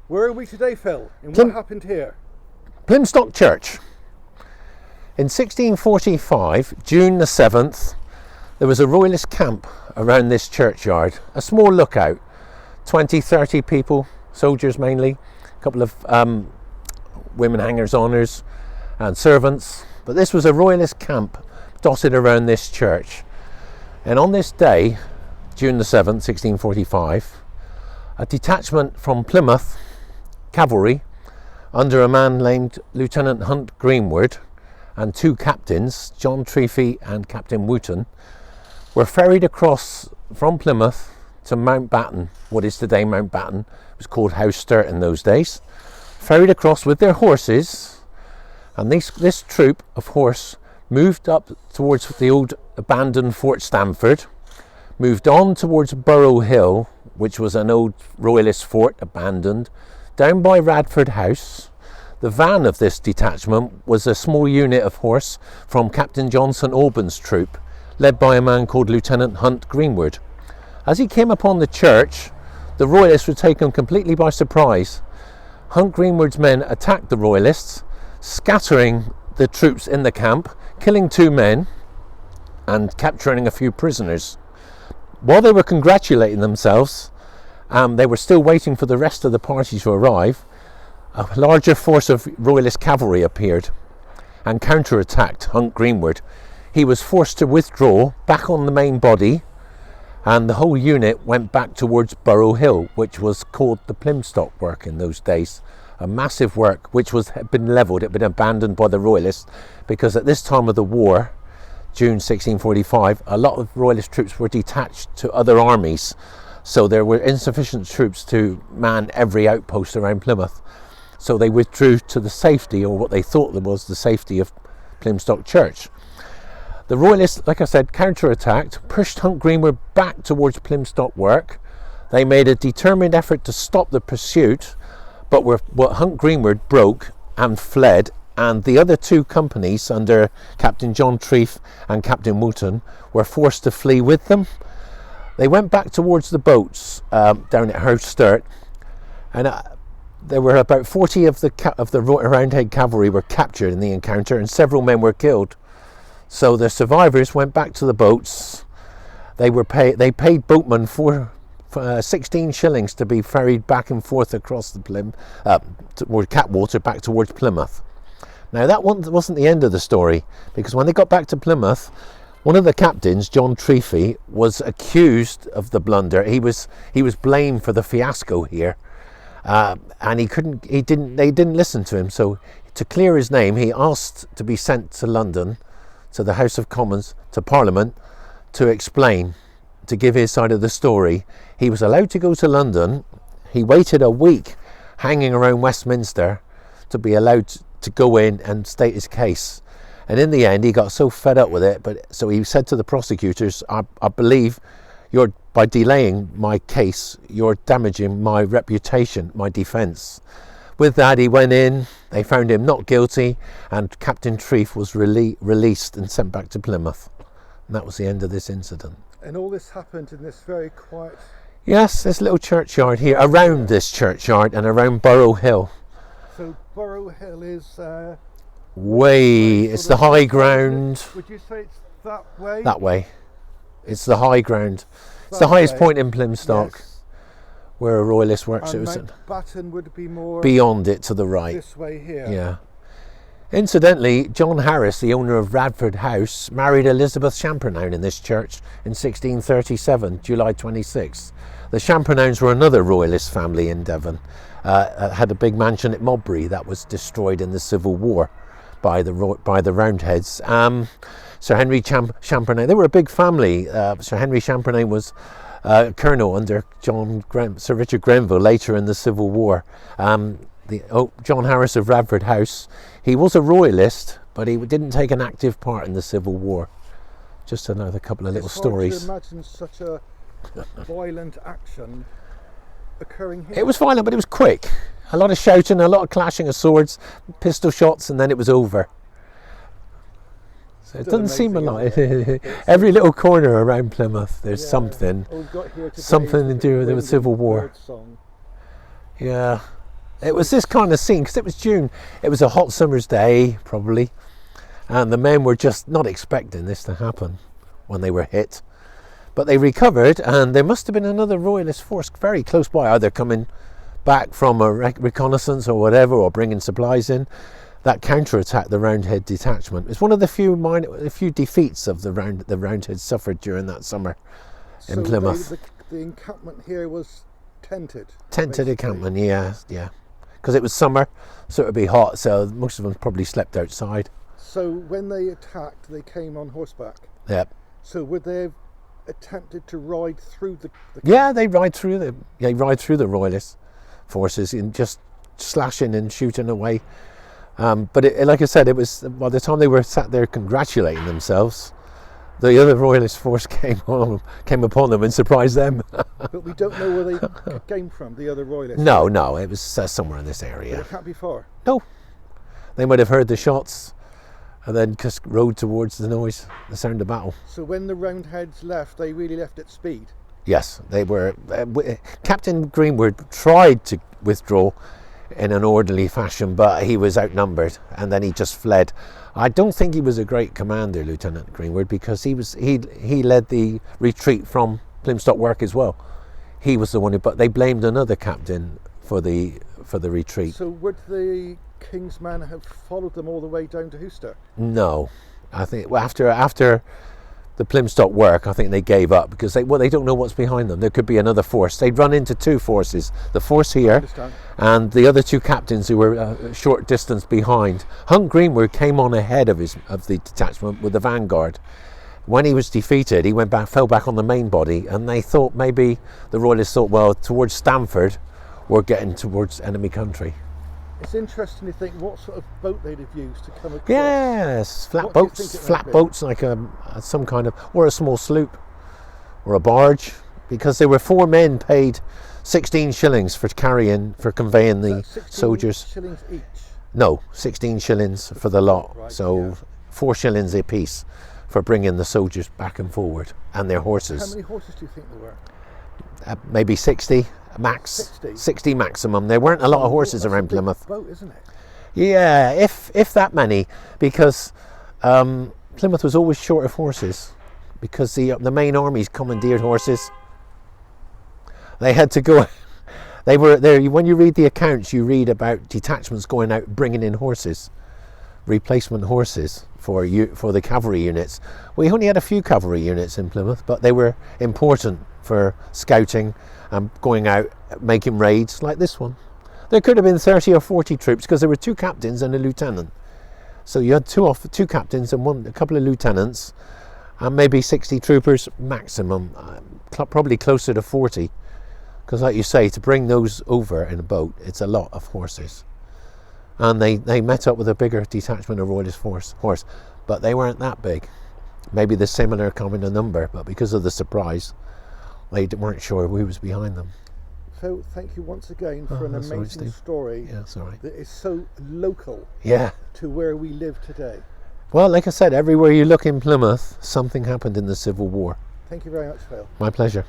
Where are we today, Phil? And what happened here? Plymstock Church. In 1645, June the 7th, there was a Royalist camp around this churchyard. A small lookout, 20, 30 people, soldiers mainly, a couple of women hangers-oners and servants. But this was a Royalist camp dotted around this church. And on this day, June the 7th, 1645, a detachment from Plymouth cavalry under a man named Lieutenant Hunt Greenwood and two captains, John Treacy and Captain Wooten, were ferried across from Plymouth to Mountbatten, what is today Mountbatten. It was called House Sturt in those days. Ferried across with their horses, and this troop of horse moved up towards the old abandoned Fort Stamford, moved on towards Burrow Hill, which was an old Royalist fort, abandoned, down by Radford House. The van of this detachment was a small unit of horse from Captain John St Albans' troop, led by a man called Lieutenant Hunt Greenwood. As he came upon the church, the Royalists were taken completely by surprise. Hunt Greenwood's men attacked the Royalists, scattering the troops in the camp, killing 2 men and capturing a few prisoners. While they were congratulating themselves, they were still waiting for the rest of the party to arrive. A larger force of Royalist cavalry appeared and counterattacked Hunt Greenwood. He was forced to withdraw back on the main body, and the whole unit went back towards Burrow Hill, which was called the Plymstock work in those days. A massive work which had been levelled, it had been abandoned by the Royalists, because at this time of the war, June 1645, a lot of Royalist troops were detached to other armies, so there were insufficient troops to man every outpost around Plymouth. So they withdrew to the safety, or what they thought was the safety, of Plymstock Church. The Royalists, like I said, counterattacked, pushed Hunt Greenwood back towards Plymstock work. They made a determined effort to stop the pursuit, but Hunt Greenwood broke and fled, and the other 2 companies under Captain John Treacy and Captain Wooten were forced to flee with them. They went back towards the boats down at House Sturt, and there were about 40 of the Roundhead cavalry were captured in the encounter, and several men were killed. So the survivors went back to the boats. They paid boatmen 16 shillings to be ferried back and forth across the toward Catwater back towards Plymouth. Now that wasn't the end of the story, because when they got back to Plymouth, one of the captains, John Treacy, was accused of the blunder. He was blamed for the fiasco here, and they didn't listen to him. So to clear his name, he asked to be sent to London, to the House of Commons, to Parliament, to explain, to give his side of the story. He was allowed to go to London. He waited a week hanging around Westminster to be allowed to go in and state his case. And in the end, he got so fed up with it, so he said to the prosecutors, I believe by delaying my case, you're damaging my reputation, my defence. With that, he went in, they found him not guilty, and Captain Treacy was released and sent back to Plymouth. And that was the end of this incident. And all this happened in this very quiet... Yes, this little churchyard here, around this churchyard and around Burrow Hill. So Burrow Hill is... it's the high ground. Would you say it's that way? That way. It's the high ground. It's the highest point in Plymstock, yes, where a Royalist works. And Mountbatten would be more... beyond it to the right. This way here. Yeah. Incidentally, John Harris, the owner of Radford House, married Elizabeth Champernoun in this church in 1637, July 26th. The Champernowns were another Royalist family in Devon. Had a big mansion at Modbury that was destroyed in the Civil War by the Roundheads. Sir Henry Champernoun, they were a big family. Sir Henry Champernoun was colonel under Sir Richard Grenville later in the Civil War. John Harris of Radford House, he was a Royalist, but he didn't take an active part in the Civil War. Just another couple of little stories. It's hard to imagine such a violent action occurring here. It was violent, but it was quick. A lot of shouting, a lot of clashing of swords, pistol shots, and then it was over. So it doesn't seem a lot. Every little corner around Plymouth, there's something to do with the Civil War. Yeah. It was this kind of scene because it was June. It was a hot summer's day, probably, and the men were just not expecting this to happen when they were hit. But they recovered, and there must have been another Royalist force very close by, either coming back from a reconnaissance or whatever, or bringing supplies in. That counter-attacked the Roundhead detachment. It's one of the few defeats of the Roundhead suffered during that summer in Plymouth. The encampment here was tented. Tented encampment, yeah. Because it was summer, so it would be hot, so most of them probably slept outside. So when they attacked, they came on horseback? Yep. So would they have attempted to ride through the Yeah, they ride through the Royalist forces and just slashing and shooting away. But like I said, it was by the time they were sat there congratulating themselves, the other Royalist force came upon them and surprised them. But we don't know where they came from, the other Royalists. No, it was somewhere in this area. But it can't be far. No, they might have heard the shots and then just rode towards the sound of battle. So when the Roundheads left, they really left at speed? Yes, they were. Captain Greenwood tried to withdraw in an orderly fashion, but he was outnumbered, and then he just fled. I don't think he was a great commander, Lieutenant Greenwood, because he led the retreat from Plymstock work as well. He was the one but they blamed another captain for the retreat. So would the King's men have followed them all the way down to Worcester? No, I think after the Plymstock work, I think they gave up because they don't know what's behind them. There could be another force. They'd run into two forces, the force here and the other two captains who were a short distance behind. Hunt Greenwood came on ahead of the detachment with the vanguard. When he was defeated, he fell back on the main body, and they thought maybe the Royalists thought, well, towards Stamford, we're getting towards enemy country. It's interesting to think what sort of boat they'd have used to come across. Yes, flat boats like some kind of, or a small sloop, or a barge, because there were 4 men paid 16 shillings for conveying the 16 soldiers. shillings each? No, 16 shillings for the lot. Right, so 4 shillings a piece for bringing the soldiers back and forward, and their horses. How many horses do you think there were? Maybe 60 max. 60 maximum. There weren't a lot of horses around Plymouth. Boat, isn't it? Yeah, if that many, because Plymouth was always short of horses, because the main armies commandeered horses. They had to go. They were there. When you read the accounts, you read about detachments going out bringing in horses, replacement horses for the cavalry units. We only had a few cavalry units in Plymouth, but they were important for scouting and going out making raids like this one. There could have been 30 or 40 troops because there were 2 captains and a lieutenant. So you had 2 captains and a couple of lieutenants, and maybe 60 troopers maximum, probably closer to 40. Because like you say, to bring those over in a boat, it's a lot of horses. And they met up with a bigger detachment of Royalist horse, but they weren't that big. Maybe the similar kind of number, but because of the surprise, they weren't sure who was behind them. Phil, thank you once again for an amazing story that is so local to where we live today. Well, like I said, everywhere you look in Plymouth, something happened in the Civil War. Thank you very much, Phil. My pleasure.